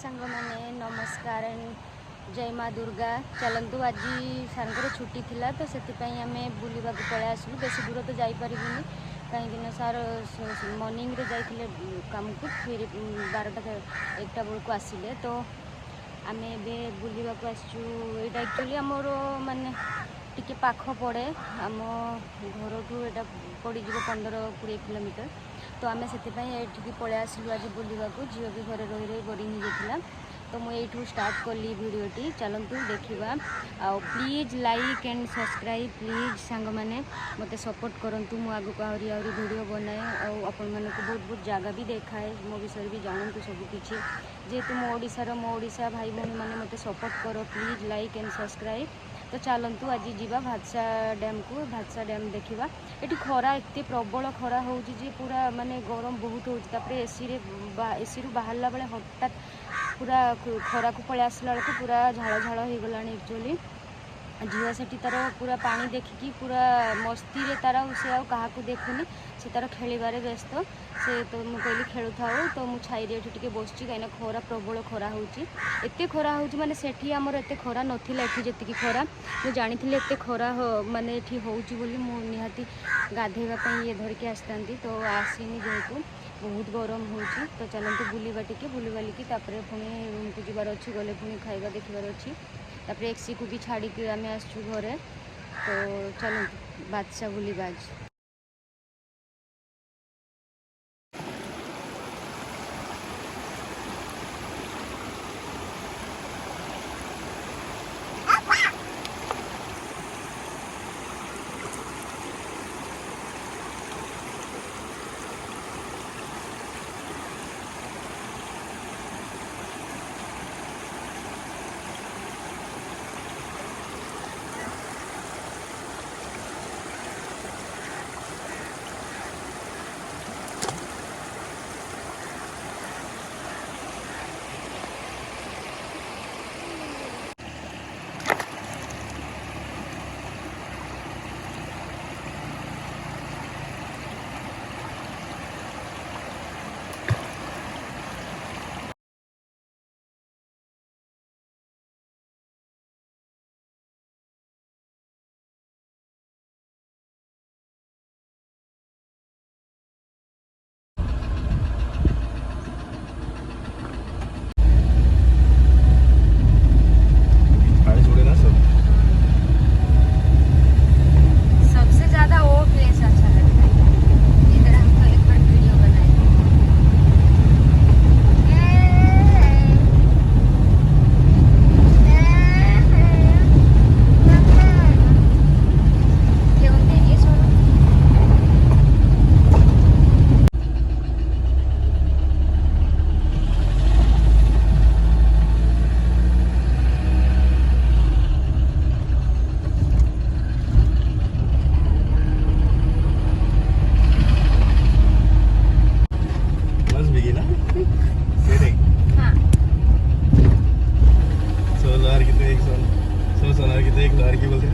सांग मैंने नमस्कार जय माँ दुर्गा चलतु आज सार छुट्टी थिला तो से आम बुलवा पलि आसलु बेस दूर तो जापरि कहीं सार मॉर्निंग रे जाइए काम को फिर 12टा 1टा बेलू आसिले तो आम ए बुलवा आसचु यहाँ एक्चुअली आमर माने टिके पाख पड़े आम घर ठू यहाँ पड़ 15-20 किलोमीटर तो आम से पलि आसलु आज बुलवा झील भी घरे रही रही बोरिंग होता तो मुझे स्टार्ट कली भिडियोटी चलतु देखा आ please like and subscribe please सांग मैंने मत सपोर्ट करंतु मु आगु आहरी वीडियो बनाए आपण मानक बहुत बहुत जगह भी देखाए मो विषय भी जानतु सबकि जेहेतु मो ओडिशा भाई भौणी मैंने मत सपोर्ट कर प्लीज लाइक एंड सब्सक्राइब तो चलतु आज जीवा भातसा डैम को भातसा डैम देखा ये खरा एत प्रबल खरा हो पूरा माने गरम बहुत हो एसी रु बाहरला बेले हठात पूरा खरा को पलि आसला बेलू पूरा झाड़ झाड़ हो गला एक्चुअली झील से तार पूरा पानी देखिकी पूरा मस्ती रे तार से क्या देखुनी से तार खेलबार व्यस्त से तो मुझे कहली खेलु था तो मुझे छाई टे बस कहीं खरा प्रबल खरा होते खरा हो माने सेठी आमर एत खरा नाला जी खरा मुझे जानी एत खरा माने ये हो निहाती गाधेवाई ये धरिकी आसता तो आसनी जेहेतु बहुत गरम हो तो चलते बुलवा टे बुलवालिकी पुणी रूम को जबार अच्छी गले पुणी खाଇବା देखार अच्छी तापर एक्सी को भी छाड़ी आम आसचु घरे तो चलते बादशाह बुलवा आज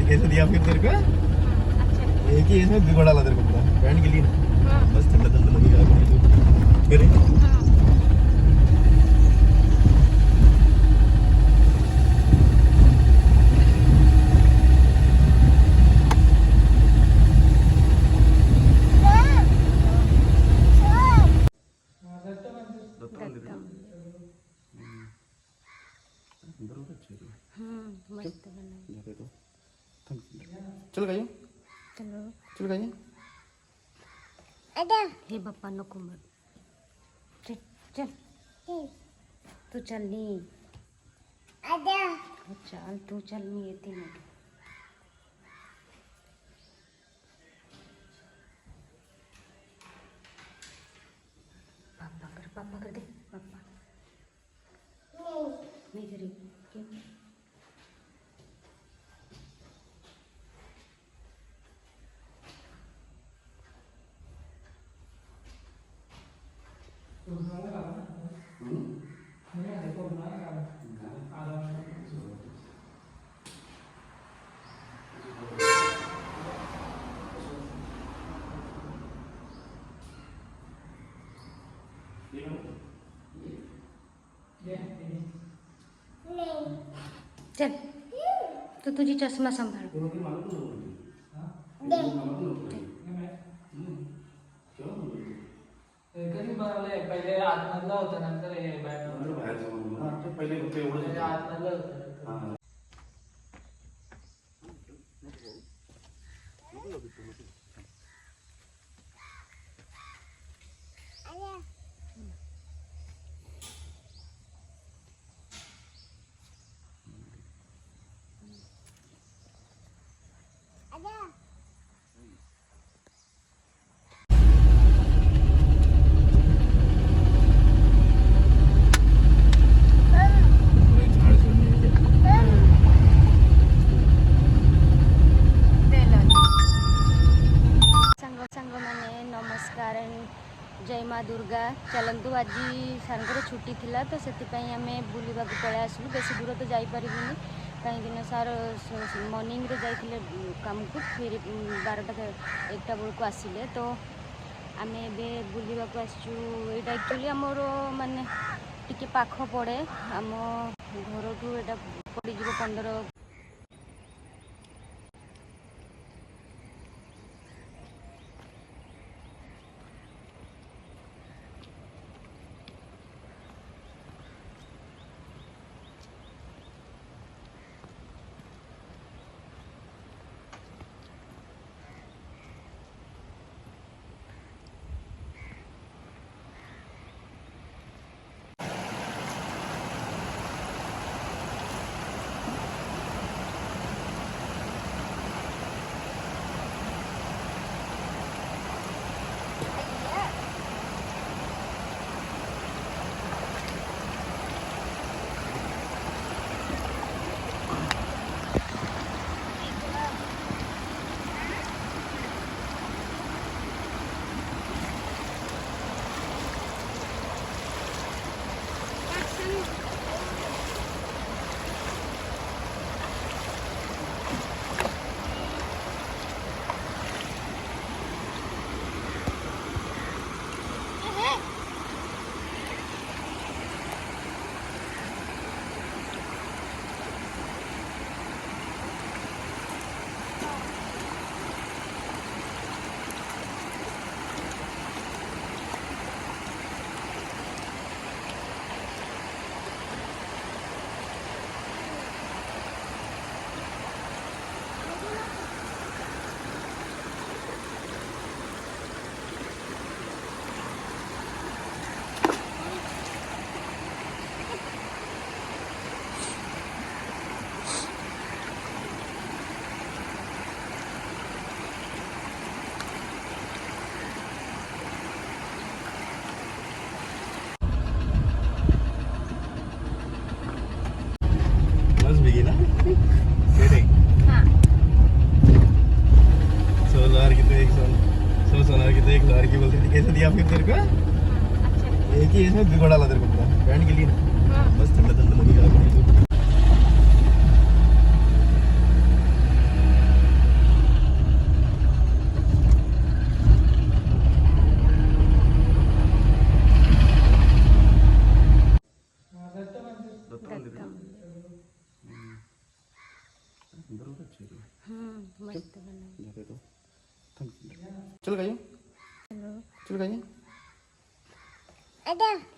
कैसे दिया फिर तेरे को एक ही इसमें बिगड़ा ला तेरे को पूरा पहन के लिए ना बस ठंडा ठंडा लगेगा फिर मस्त बना चल गई चलो चल गई हे बापा नको मत चल चल तू चलनी चल तू चलनी येते मग पापा कर दे पापा मी घरी Yeah. चल तू तुझी चष्मा सांभाळ. कधी बनवलंय पहिले आतमधलं होतं नंतर हे पहिले फक्त एवढंच आतमधलं होतं. झाड ସାଙ୍ଗମାନେ ନମସ୍କାର, ଜୟ ମା ଦୁର୍ଗା। ଚାଲନ୍ତୁ ଆଜି ସାର୍ଙ୍କର ଛୁଟି ଥିଲା ତ ସେଥିପାଇଁ ଆମେ ବୁଲିବାକୁ ପଳେଇ ଆସିଲୁ। ବେଶୀ ଦୂର ତ ଯାଇପାରିବୁନି କାହିଁକିନା ସାର୍ ମର୍ଣ୍ଣିଂରେ ଯାଇଥିଲେ କାମକୁ, ଫେରି 12ଟା 1ଟା ବେଳକୁ ଆସିଲେ। ତ ଆମେ ଏବେ ବୁଲିବାକୁ ଆସିଛୁ। ଏଇଟା ଆକ୍ଚୁଆଲି ଆମର ମାନେ ଟିକେ ପାଖ ପଡ଼େ, ଆମ ଘରଠୁ ଏଇଟା ପଡ଼ିଯିବ 15। बस बिगी ना कैसे हाँ 100,000 की तो 100 सोनार की तो 1,000 की बोलती थी। कैसे दिया फिर तेरे को? एक ही इसमें भिगो डाला तेरे को पूरा पैंट के लिए ना। बस ठंडा ठंडा लगेगा अपने को। मस्त बना। चल गई हेलो चल गई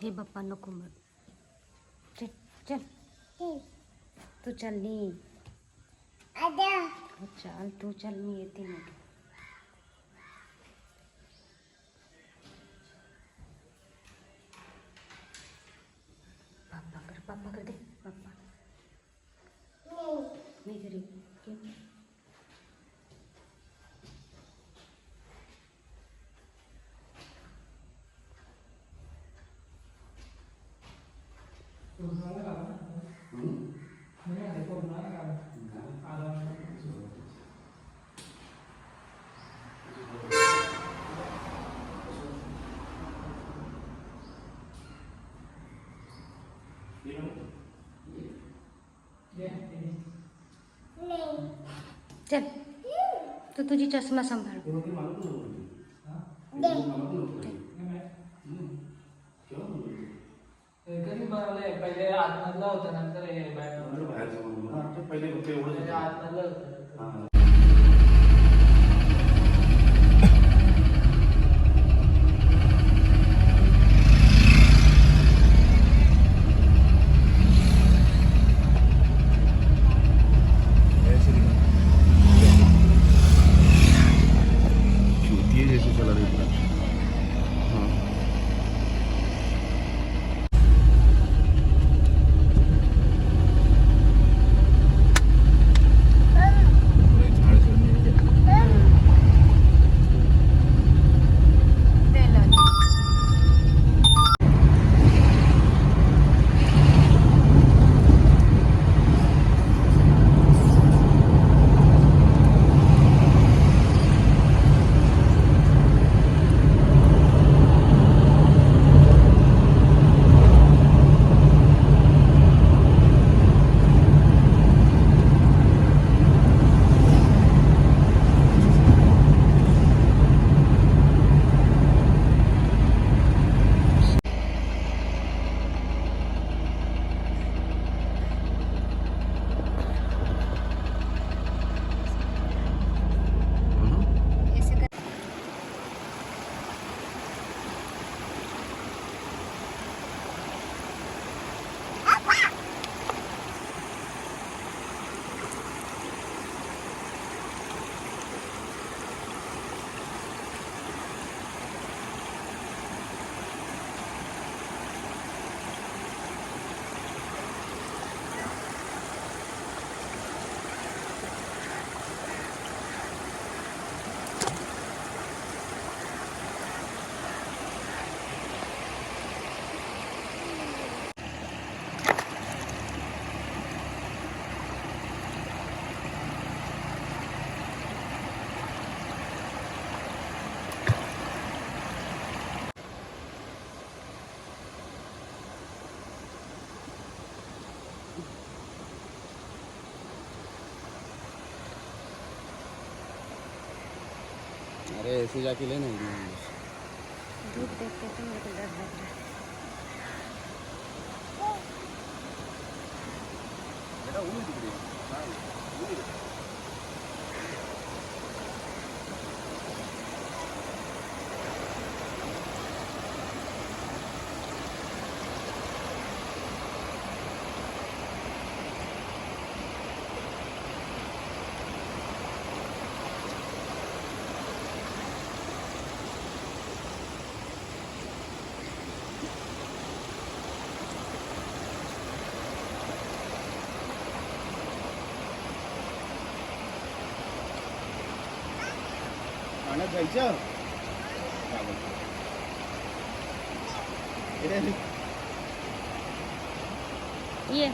हे बाप्पा नको मग. चल चल तू चल नी. चल तू चल, मी येते मग. पापा कर दे पापा. मी घरी चल तू तुझी चष्मा सांभाळ. कधी बनवलंय पहिले आतमधलं होतं नंतर हे बाहेर बाहेरचं म्हणून ना. ते पहिले फक्त एवढंच म्हणजे होतं. आतमधलं होतं. हां. ऐसे दिखा. चूतिए जैसे चला रही पूरा. हाँ. पूरे झाड़ चढ़ने लगे. ऐसे कर अरे ऐसे जाके लेना. धूप देख के तो मेरे को डर लग रहा है। बेटा ऊन दिख रही है. हाँ, ऊन दिख रही है. पाण्यात जायचं. ये